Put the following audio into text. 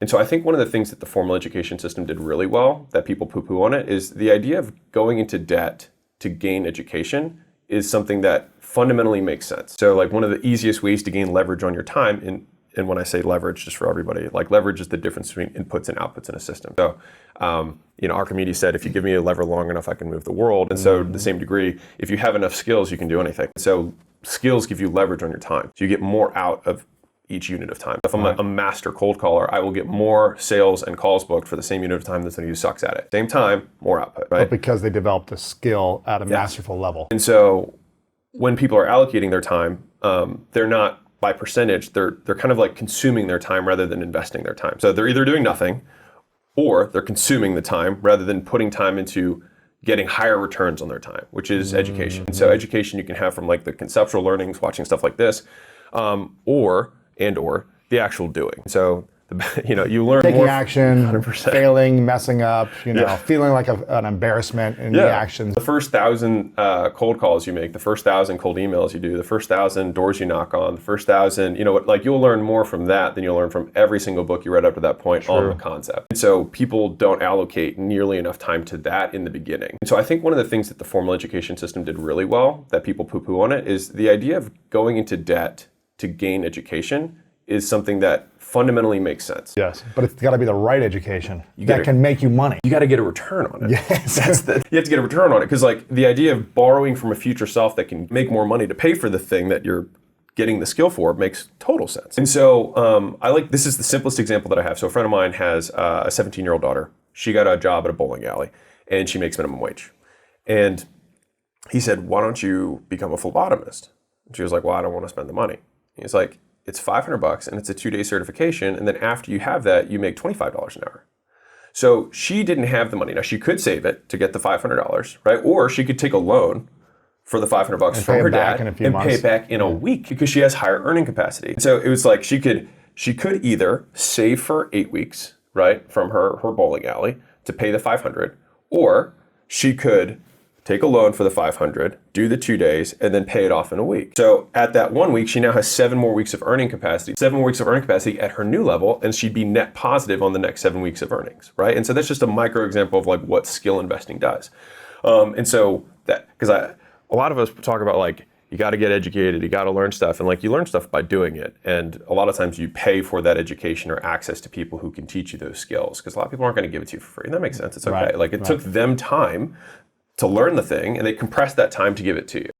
And so I think one of the things that the formal education system did really well, that people poo-poo on it, is the idea of going into debt to gain education is something that fundamentally makes sense. So like one of the easiest ways to gain leverage on your time, and when I say leverage, just for everybody, like leverage is the difference between inputs and outputs in a system. So, Archimedes said, if you give me a lever long enough, I can move the world. And so to the same degree, if you have enough skills, you can do anything. So skills give you leverage on your time. So you get more out of each unit of time. If I'm a master cold caller, I will get more sales and calls booked for the same unit of time than somebody who sucks at it. Same time, more output, right? But because they developed a skill at a masterful level. And so when people are allocating their time, they're not by percentage, they're kind of like consuming their time rather than investing their time. So they're either doing nothing or they're consuming the time rather than putting time into getting higher returns on their time, which is education. And so education you can have from like the conceptual learnings, watching stuff like this, or the actual doing. So you learn taking more action, 100%. failing, messing up, feeling like an embarrassment in the actions. The first 1,000 cold calls you make, the first 1,000 cold emails you do, the first 1,000 doors you knock on, the first 1,000, you'll learn more from that than you'll learn from every single book you read up to that point on the concept. And so people don't allocate nearly enough time to that in the beginning. And so I think one of the things that the formal education system did really well, that people poo-poo on it, is the idea of going into debt to gain education is something that fundamentally makes sense. Yes, but it's got to be the right education that can make you money. You got to get a return on it. Yes. You have to get a return on it, because like the idea of borrowing from a future self that can make more money to pay for the thing that you're getting the skill for makes total sense. And so this is the simplest example that I have. So a friend of mine has a 17-year-old daughter. She got a job at a bowling alley and she makes minimum wage. And he said, why don't you become a phlebotomist? And she was like, well, I don't want to spend the money. He's like, it's $500 and it's a 2-day certification. And then after you have that, you make $25 an hour. So she didn't have the money. Now she could save it to get the $500, right? Or she could take a loan for the $500 from her dad and pay it back in a week because she has higher earning capacity. So it was like she could either save for 8 weeks, right, from her bowling alley to pay the $500, or she could take a loan for the $500, do the 2 days, and then pay it off in a week. So at that 1 week, she now has 7 more weeks of earning capacity, 7 more weeks of earning capacity at her new level, and she'd be net positive on the next 7 weeks of earnings, right? And so that's just a micro example of like what skill investing does. And so that, because a lot of us talk about like, you got to get educated, you got to learn stuff, and like you learn stuff by doing it. And a lot of times you pay for that education or access to people who can teach you those skills, because a lot of people aren't going to give it to you for free, and that makes sense. It's okay. Like it took them time to learn the thing, and they compressed that time to give it to you.